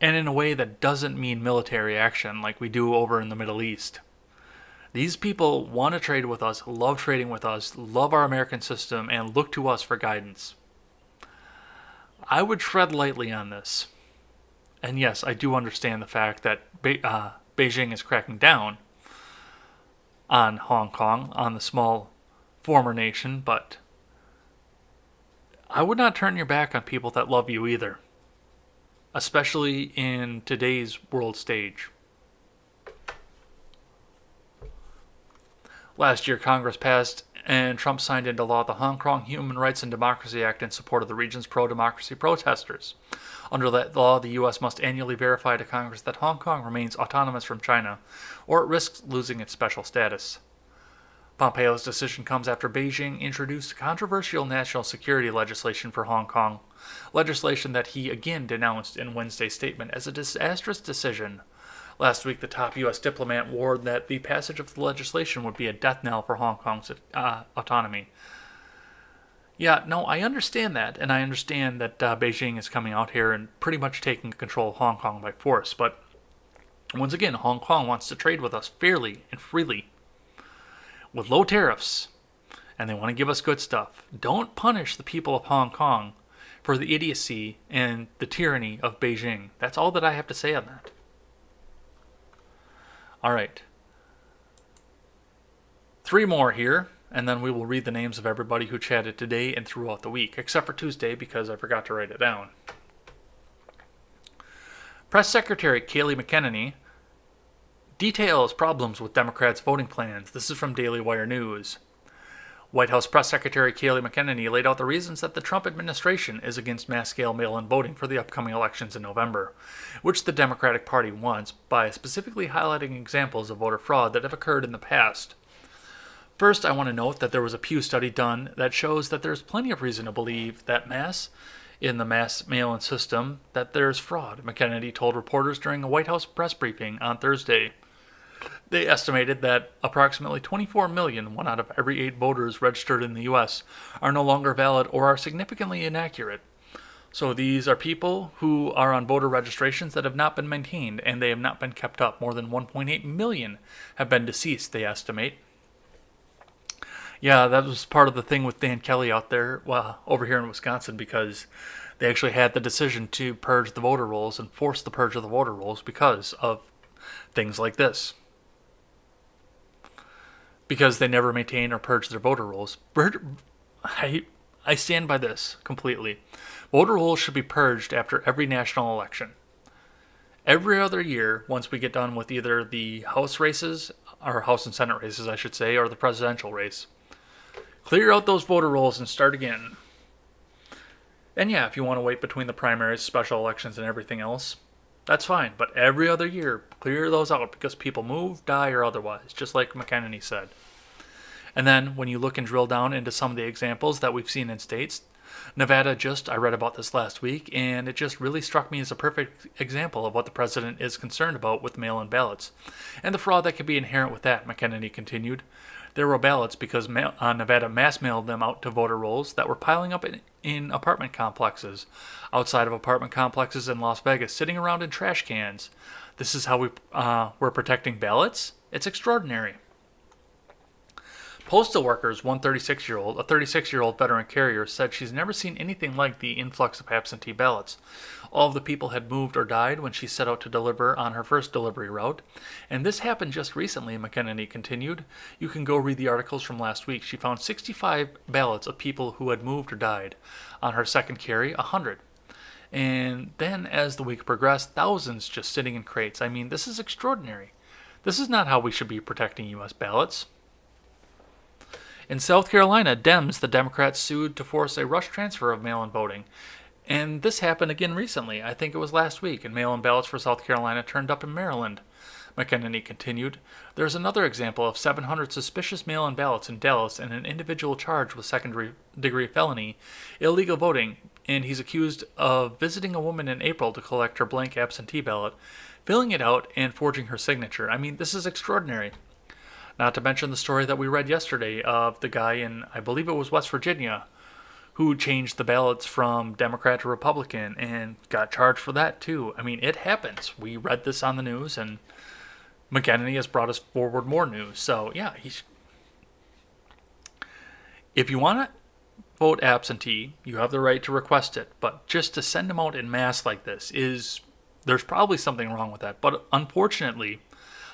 And in a way that doesn't mean military action like we do over in the Middle East. These people want to trade with us, love trading with us, love our American system, and look to us for guidance. I would tread lightly on this. And yes, I do understand the fact that Beijing is cracking down on Hong Kong, on the small former nation, but I would not turn your back on people that love you either, especially in today's world stage. Last year, Congress passed and Trump signed into law the Hong Kong Human Rights and Democracy Act in support of the region's pro-democracy protesters. Under that law, the U.S. must annually verify to Congress that Hong Kong remains autonomous from China, or it risks losing its special status. Pompeo's decision comes after Beijing introduced controversial national security legislation for Hong Kong, legislation that he again denounced in Wednesday's statement as a disastrous decision. Last week, the top U.S. diplomat warned that the passage of the legislation would be a death knell for Hong Kong's autonomy. Yeah, no, I understand that, and I understand that Beijing is coming out here and pretty much taking control of Hong Kong by force, but once again, Hong Kong wants to trade with us fairly and freely, with low tariffs, and they want to give us good stuff. Don't punish the people of Hong Kong for the idiocy and the tyranny of Beijing. That's all that I have to say on that. All right. 3 more here, and then we will read the names of everybody who chatted today and throughout the week, except for Tuesday because I forgot to write it down. Press Secretary Kelly McKenna details problems with Democrats' voting plans. This is from Daily Wire News. White House Press Secretary Kelly McKenna laid out the reasons that the Trump administration is against mass-scale mail-in voting for the upcoming elections in November, which the Democratic Party wants, by specifically highlighting examples of voter fraud that have occurred in the past. First, I want to note that there was a Pew study done that shows that there's plenty of reason to believe that in the mass mail-in system, that there's fraud, McKenna told reporters during a White House press briefing on Thursday. They estimated that approximately 24 million, 1 out of every 8 voters registered in the U.S., are no longer valid or are significantly inaccurate. So these are people who are on voter registrations that have not been maintained and they have not been kept up. More than 1.8 million have been deceased, they estimate. Yeah, that was part of the thing with Dan Kelly out there, over here in Wisconsin, because they actually had the decision to purge the voter rolls and force the purge of the voter rolls because of things like this. Because they never maintain or purge their voter rolls. I stand by this completely. Voter rolls should be purged after every national election. Every other year, once we get done with either the House races, or House and Senate races, I should say, or the presidential race. Clear out those voter rolls and start again. And yeah, if you want to wait between the primaries, special elections, and everything else, that's fine. But every other year, clear those out because people move, die, or otherwise, just like McKenna said. And then when you look and drill down into some of the examples that we've seen in states, Nevada I read about this last week, and it just really struck me as a perfect example of what the president is concerned about with mail-in ballots, and the fraud that could be inherent with that, McKenna continued. There were ballots because Nevada mass mailed them out to voter rolls that were piling up in apartment complexes, outside of apartment complexes in Las Vegas, sitting around in trash cans. This is how we're protecting ballots? It's extraordinary. Postal workers, a 36-year-old veteran carrier, said she's never seen anything like the influx of absentee ballots. All of the people had moved or died when she set out to deliver on her first delivery route. And this happened just recently, McKenna continued. You can go read the articles from last week. She found 65 ballots of people who had moved or died. On her second carry, 100. And then as the week progressed, thousands just sitting in crates. I mean, this is extraordinary. This is not how we should be protecting U.S. ballots. In South Carolina, the Democrats, sued to force a rush transfer of mail-in voting. And this happened again recently. I think it was last week, and mail-in ballots for South Carolina turned up in Maryland. McKenna continued, "There's another example of 700 suspicious mail-in ballots in Dallas and an individual charged with second-degree felony, illegal voting, and he's accused of visiting a woman in April to collect her blank absentee ballot, filling it out, and forging her signature. I mean, this is extraordinary." Not to mention the story that we read yesterday of the guy in, I believe it was West Virginia, who changed the ballots from Democrat to Republican and got charged for that too. I mean, it happens. We read this on the news, and McKenna has brought us forward more news. So, yeah, if you want to vote absentee, you have the right to request it. But just to send them out in mass like this there's probably something wrong with that. But unfortunately,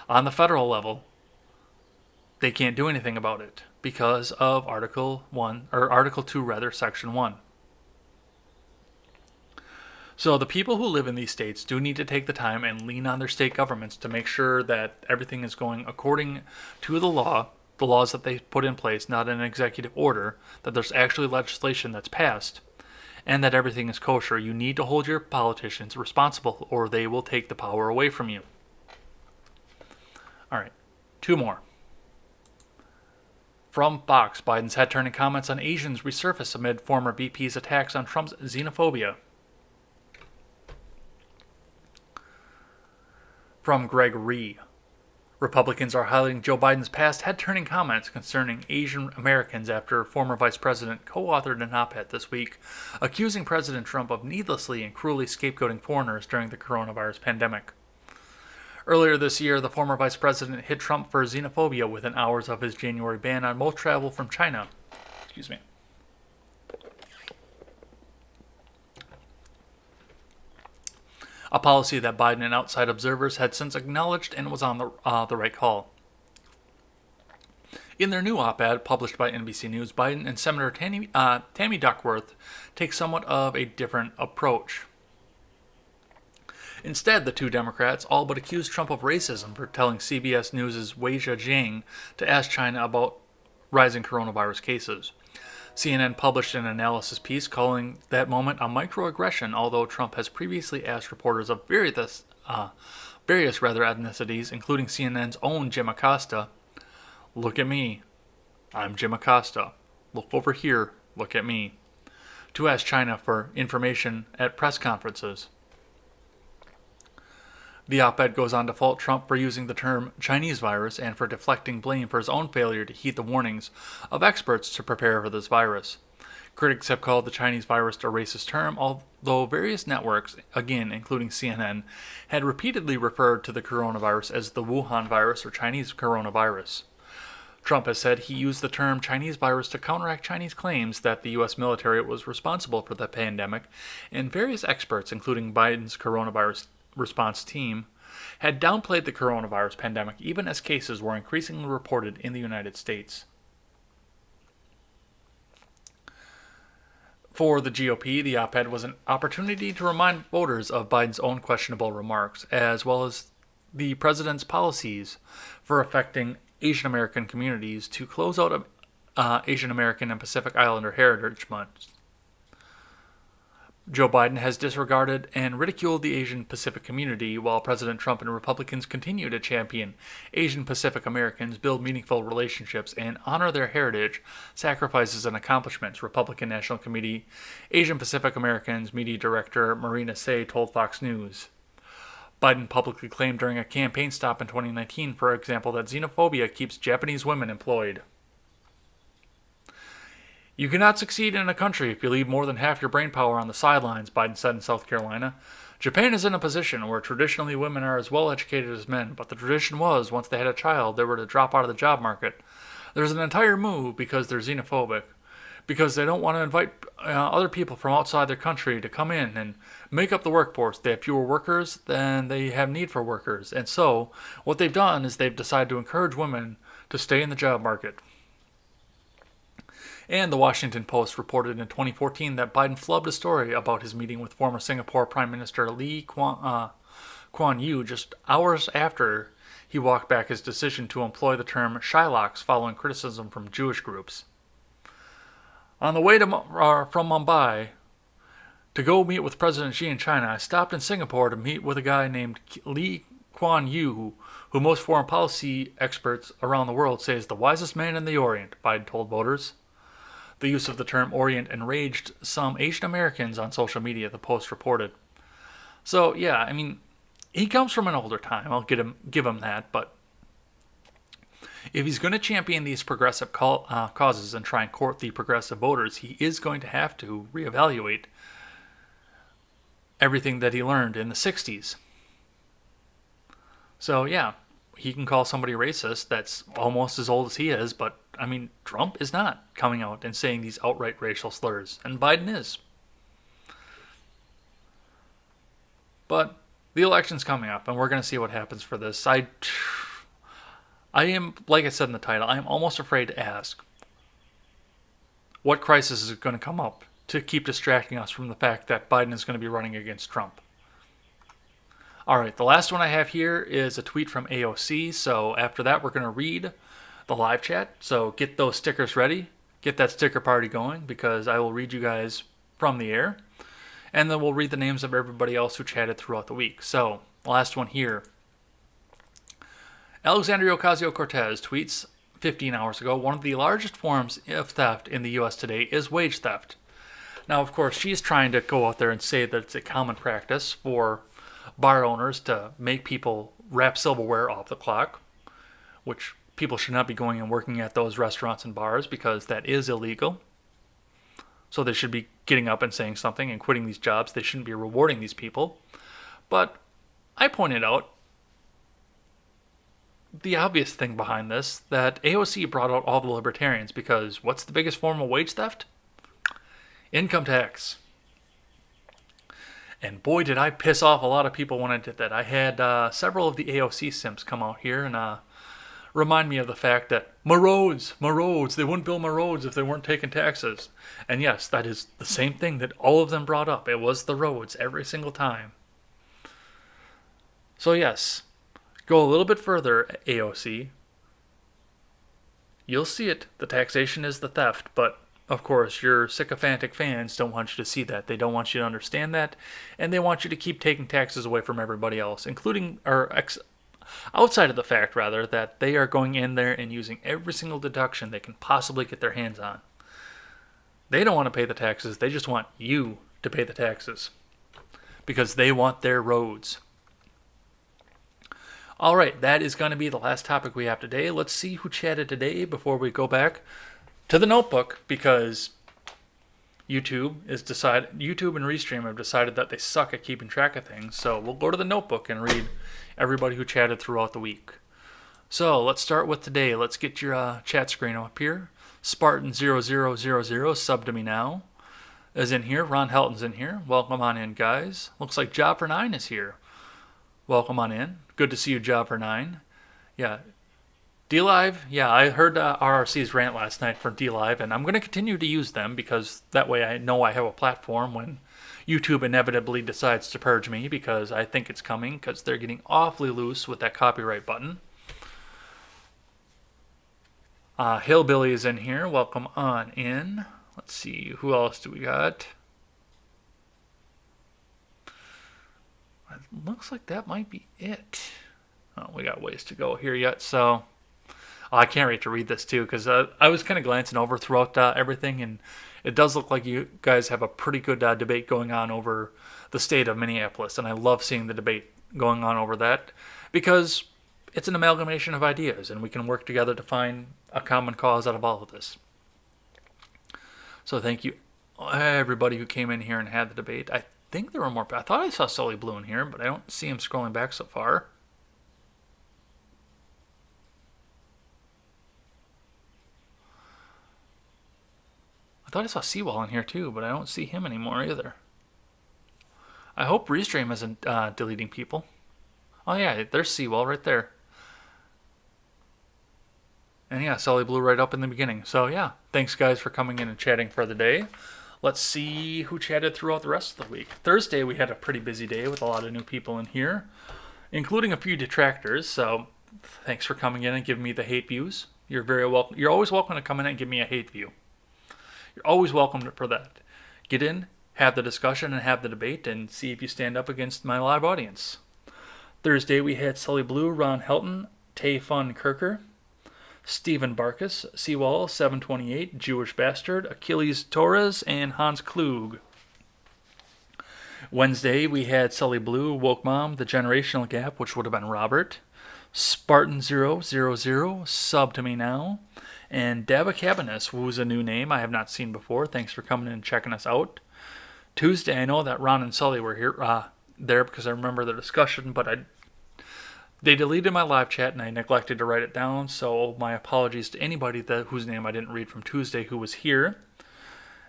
on the federal level, they can't do anything about it because of Article 2, Section 1. So the people who live in these states do need to take the time and lean on their state governments to make sure that everything is going according to the laws that they put in place, not an executive order, that there's actually legislation that's passed, and that everything is kosher. You need to hold your politicians responsible or they will take the power away from you. All right, two more. From Fox, Biden's head-turning comments on Asians resurface amid former VP's attacks on Trump's xenophobia. From Greg Ree, Republicans are highlighting Joe Biden's past head-turning comments concerning Asian Americans after former Vice President co-authored an op-ed this week accusing President Trump of needlessly and cruelly scapegoating foreigners during the coronavirus pandemic. Earlier this year, the former Vice President hit Trump for xenophobia within hours of his January ban on most travel from China. A policy that Biden and outside observers had since acknowledged and was on the right call. In their new op-ed published by NBC News, Biden and Senator Tammy Duckworth take somewhat of a different approach. Instead, the two Democrats all but accused Trump of racism for telling CBS News' Wei Zhejiang to ask China about rising coronavirus cases. CNN published an analysis piece calling that moment a microaggression, although Trump has previously asked reporters of various ethnicities, including CNN's own Jim Acosta, "Look at me. I'm Jim Acosta. Look over here. Look at me," to ask China for information at press conferences. The op-ed goes on to fault Trump for using the term Chinese virus and for deflecting blame for his own failure to heed the warnings of experts to prepare for this virus. Critics have called the Chinese virus a racist term, although various networks, again including CNN, had repeatedly referred to the coronavirus as the Wuhan virus or Chinese coronavirus. Trump has said he used the term Chinese virus to counteract Chinese claims that the U.S. military was responsible for the pandemic, and various experts, including Biden's coronavirus response team, had downplayed the coronavirus pandemic even as cases were increasingly reported in the United States. For the GOP, the op-ed was an opportunity to remind voters of Biden's own questionable remarks, as well as the president's policies for affecting Asian American communities to close out Asian American and Pacific Islander Heritage Month. Joe Biden has disregarded and ridiculed the Asian Pacific community, while President Trump and Republicans continue to champion Asian Pacific Americans, build meaningful relationships, and honor their heritage, sacrifices, and accomplishments, Republican National Committee Asian Pacific Americans Media Director Marina Say told Fox News. Biden publicly claimed during a campaign stop in 2019, for example, that xenophobia keeps Japanese women employed. "You cannot succeed in a country if you leave more than half your brainpower on the sidelines," Biden said in South Carolina. "Japan is in a position where traditionally women are as well educated as men, but the tradition was, once they had a child, they were to drop out of the job market. There's an entire move because they're xenophobic, because they don't want to invite other people from outside their country to come in and make up the workforce. They have fewer workers than they have need for workers. And so what they've done is they've decided to encourage women to stay in the job market." And the Washington Post reported in 2014 that Biden flubbed a story about his meeting with former Singapore Prime Minister Lee Kuan Yew just hours after he walked back his decision to employ the term Shylocks following criticism from Jewish groups. On the way from Mumbai to go meet with President Xi in China, I stopped in Singapore to meet with a guy named Lee Kuan Yew, who most foreign policy experts around the world say is the wisest man in the Orient, Biden told voters. The use of the term Orient enraged some Asian Americans on social media, the Post reported. So, yeah, I mean, he comes from an older time. I'll give him that. But if he's going to champion these progressive causes and try and court the progressive voters, he is going to have to reevaluate everything that he learned in the 60s. So, yeah, he can call somebody racist that's almost as old as he is, but, I mean, Trump is not coming out and saying these outright racial slurs, and Biden is. But the election's coming up, and we're going to see what happens for this. I am, like I said in the title, I am almost afraid to ask what crisis is going to come up to keep distracting us from the fact that Biden is going to be running against Trump. All right, the last one I have here is a tweet from AOC. So after that, we're going to read the live chat. So get those stickers ready. Get that sticker party going, because I will read you guys from the air. And then we'll read the names of everybody else who chatted throughout the week. So the last one here. Alexandria Ocasio-Cortez tweets 15 hours ago, one of the largest forms of theft in the U.S. today is wage theft. Now, of course, she's trying to go out there and say that it's a common practice for bar owners to make people wrap silverware off the clock, which people should not be going and working at those restaurants and bars because that is illegal. So they should be getting up and saying something and quitting these jobs. They shouldn't be rewarding these people. But I pointed out the obvious thing behind this, that AOC brought out all the libertarians, because what's the biggest form of wage theft? Income tax. And boy, did I piss off a lot of people when I did that. I had several of the AOC simps come out here and remind me of the fact that my roads, they wouldn't build my roads if they weren't taking taxes. And yes, that is the same thing that all of them brought up. It was the roads every single time. So yes, go a little bit further, AOC. You'll see it. The taxation is the theft, but of course, your sycophantic fans don't want you to see that. They don't want you to understand that, and they want you to keep taking taxes away from everybody else, including, outside of the fact, rather, that they are going in there and using every single deduction they can possibly get their hands on. They don't want to pay the taxes. They just want you to pay the taxes because they want their roads. All right, that is going to be the last topic we have today. Let's see who chatted today before we go back to the notebook, because YouTube and Restream have decided that they suck at keeping track of things. So we'll go to the notebook and read everybody who chatted throughout the week. So let's start with today. Let's get your chat screen up here. Spartan0000, sub to me now, is in here. Ron Helton's in here. Welcome on in, guys. Looks like Job for 9 is here. Welcome on in. Good to see you, Job for 9. Yeah. D-Live, yeah, I heard RRC's rant last night from D-Live, and I'm going to continue to use them because that way I know I have a platform when YouTube inevitably decides to purge me, because I think it's coming, because they're getting awfully loose with that copyright button. Hillbilly is in here. Welcome on in. Let's see, who else do we got? It looks like that might be it. Oh, we got ways to go here yet, so I can't wait to read this too, because I was kind of glancing over throughout everything, and it does look like you guys have a pretty good debate going on over the state of Minneapolis, and I love seeing the debate going on over that, because it's an amalgamation of ideas, and we can work together to find a common cause out of all of this. So thank you, everybody who came in here and had the debate. I think there were more. I thought I saw Sully Blue in here, but I don't see him scrolling back so far. I thought I saw Seawall in here too, but I don't see him anymore either. I hope Restream isn't deleting people. Oh yeah, there's Seawall right there. And yeah, Sully blew right up in the beginning. So yeah, thanks guys for coming in and chatting for the day. Let's see who chatted throughout the rest of the week. Thursday, we had a pretty busy day with a lot of new people in here, including a few detractors. So thanks for coming in and giving me the hate views. You're very welcome. You're always welcome to come in and give me a hate view. You're always welcome for that. Get in, have the discussion, and have the debate, and see if you stand up against my live audience. Thursday, we had Sully Blue, Ron Helton, Tay Fun Kirker, Stephen Barkus, Seawall 728, Jewish Bastard, Achilles Torres, and Hans Klug. Wednesday, we had Sully Blue, Woke Mom, The Generational Gap, which would have been Robert, Spartan000, Sub to Me Now, and Dava Cabanis, who's a new name I have not seen before. Thanks for coming in and checking us out. Tuesday, I know that Ron and Sully were here there because I remember the discussion, but they deleted my live chat and I neglected to write it down, so my apologies to anybody whose name I didn't read from Tuesday who was here.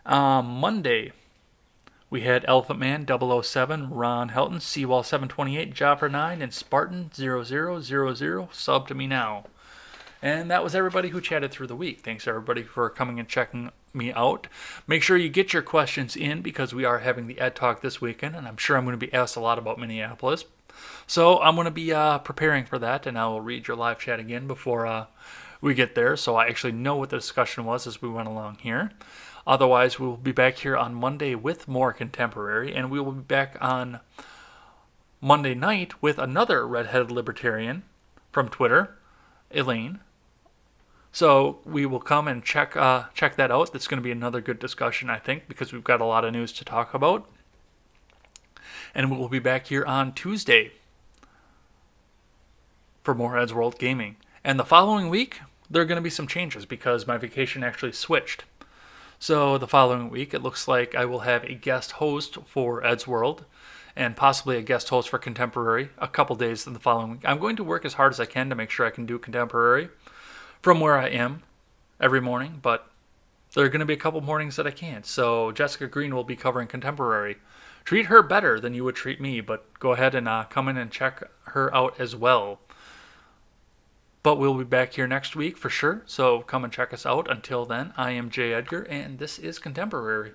Monday, we had Elephant Man 007, Ron Helton, Seawall 728, Jopper 9, and Spartan0000, Sub to Me Now. And that was everybody who chatted through the week. Thanks everybody for coming and checking me out. Make sure you get your questions in because we are having the Ed Talk this weekend, and I'm sure I'm going to be asked a lot about Minneapolis. So I'm going to be preparing for that, and I will read your live chat again before we get there, so I actually know what the discussion was as we went along here. Otherwise, we will be back here on Monday with more contemporary, and we will be back on Monday night with another redheaded libertarian from Twitter, Elaine. So we will come and check that out. That's going to be another good discussion, I think, because we've got a lot of news to talk about. And we will be back here on Tuesday for more Ed's World Gaming. And the following week, there are going to be some changes because my vacation actually switched. So the following week, it looks like I will have a guest host for Ed's World and possibly a guest host for Contemporary a couple days in the following week. I'm going to work as hard as I can to make sure I can do Contemporary from where I am every morning, but there are going to be a couple mornings that I can't. So Jessica Green will be covering Contemporary. Treat her better than you would treat me, but go ahead and come in and check her out as well. But we'll be back here next week for sure, so come and check us out. Until then, I am Jay Edgar, and this is Contemporary.